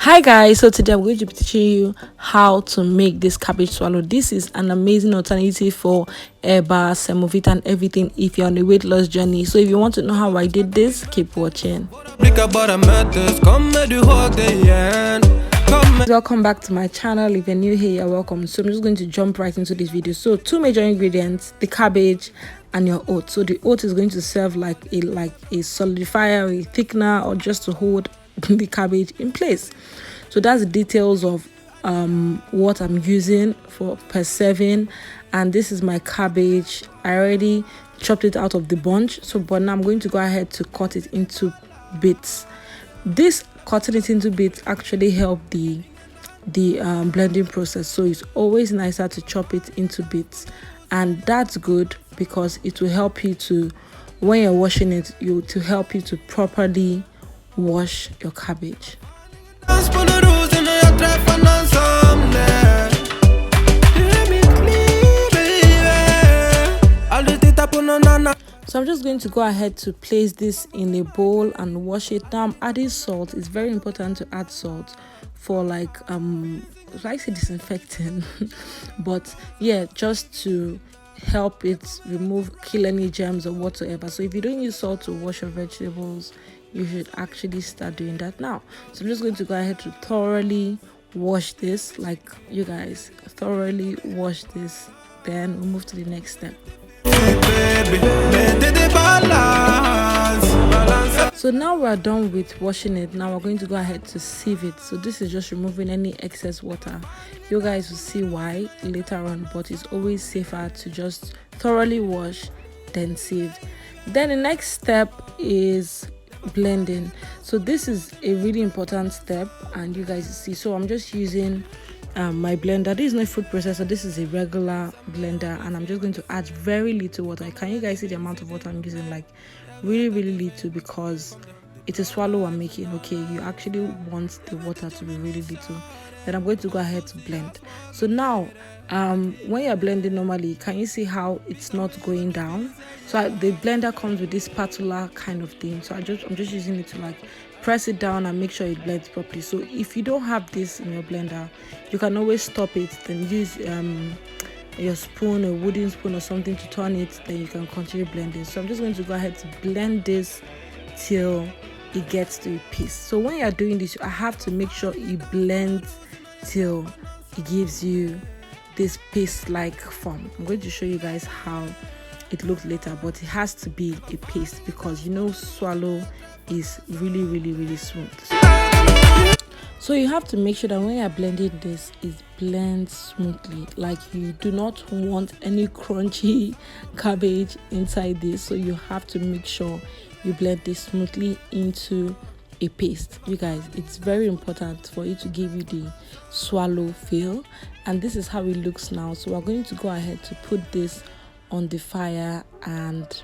Hi guys, so today I'm going to be teaching you how to make this cabbage swallow. This is an amazing alternative for eba, semovita and everything if you're on a weight loss journey. So if you want to know how I did this, keep watching. Welcome back to my channel. If you're new here, you're welcome. So I'm just going to jump right into this video. So two major ingredients, the cabbage and your oat. So the oat is going to serve like a solidifier, a thickener, or just to hold the cabbage in place. So that's the details of what I'm using for per serving. And this is my cabbage. I already chopped it out of the bunch, but now I'm going to go ahead to cut it into bits. This cutting it into bits actually help the blending process, so it's always nicer to chop it into bits, and that's good because it will help you to, when you're washing it, to help you to properly wash your cabbage. So I'm just going to go ahead to place this in a bowl and wash it. Now I'm adding salt. It's very important to add salt for like say disinfecting but yeah, just to help it kill any germs or whatsoever. So if you don't use salt to wash your vegetables, you should actually start doing that now. So I'm just going to go ahead to thoroughly wash this, like you guys, thoroughly wash this, then we'll move to the next step. So now we're done with washing it. Now we're going to go ahead to sieve it. So this is just removing any excess water. You guys will see why later on, but it's always safer to just thoroughly wash then sieve. Then the next step is blending. So this is a really important step, and you guys see, so I'm just using my blender. This is not a food processor, this is a regular blender, and I'm just going to add very little water. Can you guys see the amount of water I'm using? Like really little, because it's a swallow I'm making. Okay, you actually want the water to be really little. Then I'm going to go ahead to blend. So now when you're blending normally, can you see how it's not going down? So the blender comes with this spatula kind of thing, so I'm just using it to like press it down and make sure it blends properly. So if you don't have this in your blender, you can always stop it, then use your spoon, a wooden spoon or something to turn it, then you can continue blending. So I'm just going to go ahead to blend this till it gets to a paste. So when you're doing this, I have to make sure it blends till it gives you this paste like form. I'm going to show you guys how it looks later, but it has to be a paste because swallow is really smooth. So you have to make sure that when you're blending this, it blends smoothly. Like you do not want any crunchy cabbage inside this, so you have to make sure you blend this smoothly into a paste. You guys, it's very important for it to give you the swallow feel, and this is how it looks now. So we're going to go ahead to put this on the fire and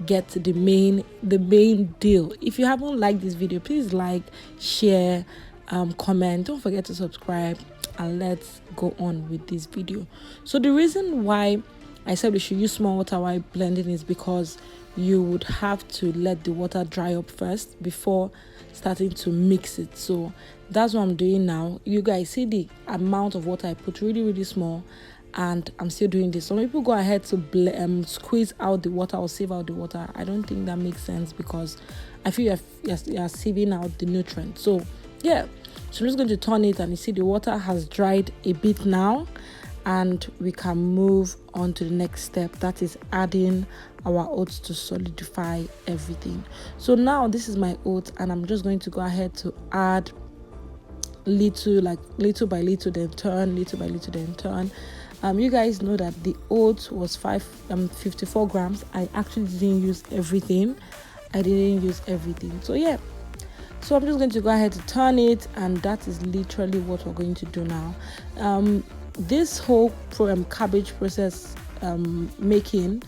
get the main deal. If you haven't liked this video, please like, share, comment, don't forget to subscribe, and let's go on with this video. So the reason why I said we should use small water while blending is because you would have to let the water dry up first before starting to mix it. So that's what I'm doing now. You guys see the amount of water I put, really small, and I'm still doing this. Some people go ahead to squeeze out the water or sieve out the water. I don't think that makes sense because I feel you're sieving out the nutrients. So yeah, so I'm just going to turn it, and you see the water has dried a bit now, and we can move on to the next step, that is adding our oats to solidify everything. So now this is my oats, and I'm just going to go ahead to add little by little, then turn, little by little, then turn. You guys know that the oats was 54 grams. I actually didn't use everything. So yeah, so I'm just going to go ahead to turn it, and that is literally what we're going to do now. This whole cabbage process making,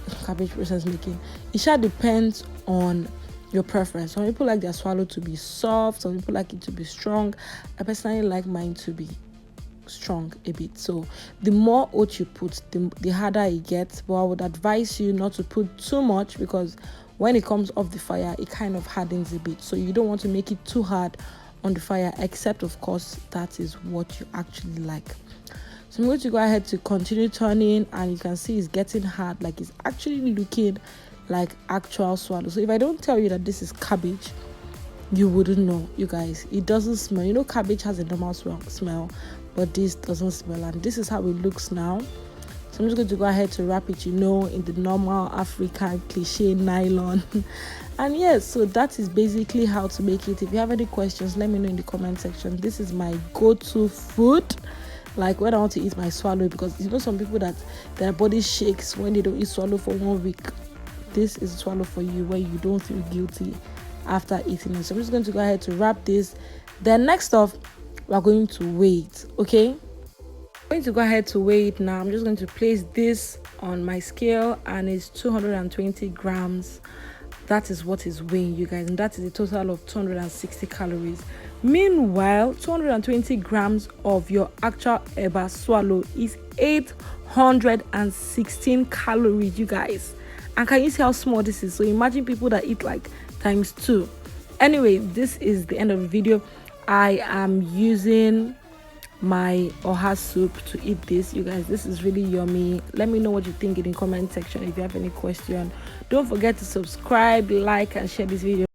it sure depends on your preference. Some people like their swallow to be soft, some people like it to be strong. I personally like mine to be strong a bit. So the more oats you put, the harder it gets, but I would advise you not to put too much, because when it comes off the fire, it kind of hardens a bit. So you don't want to make it too hard on the fire, except of course that is what you actually like. So I'm going to go ahead to continue turning, and you can see it's getting hard, like it's actually looking like actual swallow. So if I don't tell you that this is cabbage, you wouldn't know, you guys. It doesn't smell. You know, cabbage has a normal smell, but this doesn't smell, and this is how it looks now. So I'm just going to go ahead to wrap it, in the normal African cliche nylon. And yes, so that is basically how to make it. If you have any questions, let me know in the comment section. This is my go-to food, like when I want to eat my swallow, because some people that their body shakes when they don't eat swallow for 1 week. This is swallow for you, where you don't feel guilty after eating it. So I'm just going to go ahead to wrap this. Then next off, we're going to weigh it. Okay, I'm going to go ahead to weigh it now. I'm just going to place this on my scale, and it's 220 grams. That is what is weighing, you guys, and that is a total of 260 calories. Meanwhile, 220 grams of your actual eba swallow is 816 calories, you guys. And can you see how small this is? So imagine people that eat like ×2. Anyway, this is the end of the video. I am using my oha soup to eat this, you guys. This is really yummy. Let me know what you think in the comment section. If you have any question, don't forget to subscribe, like, and share this video.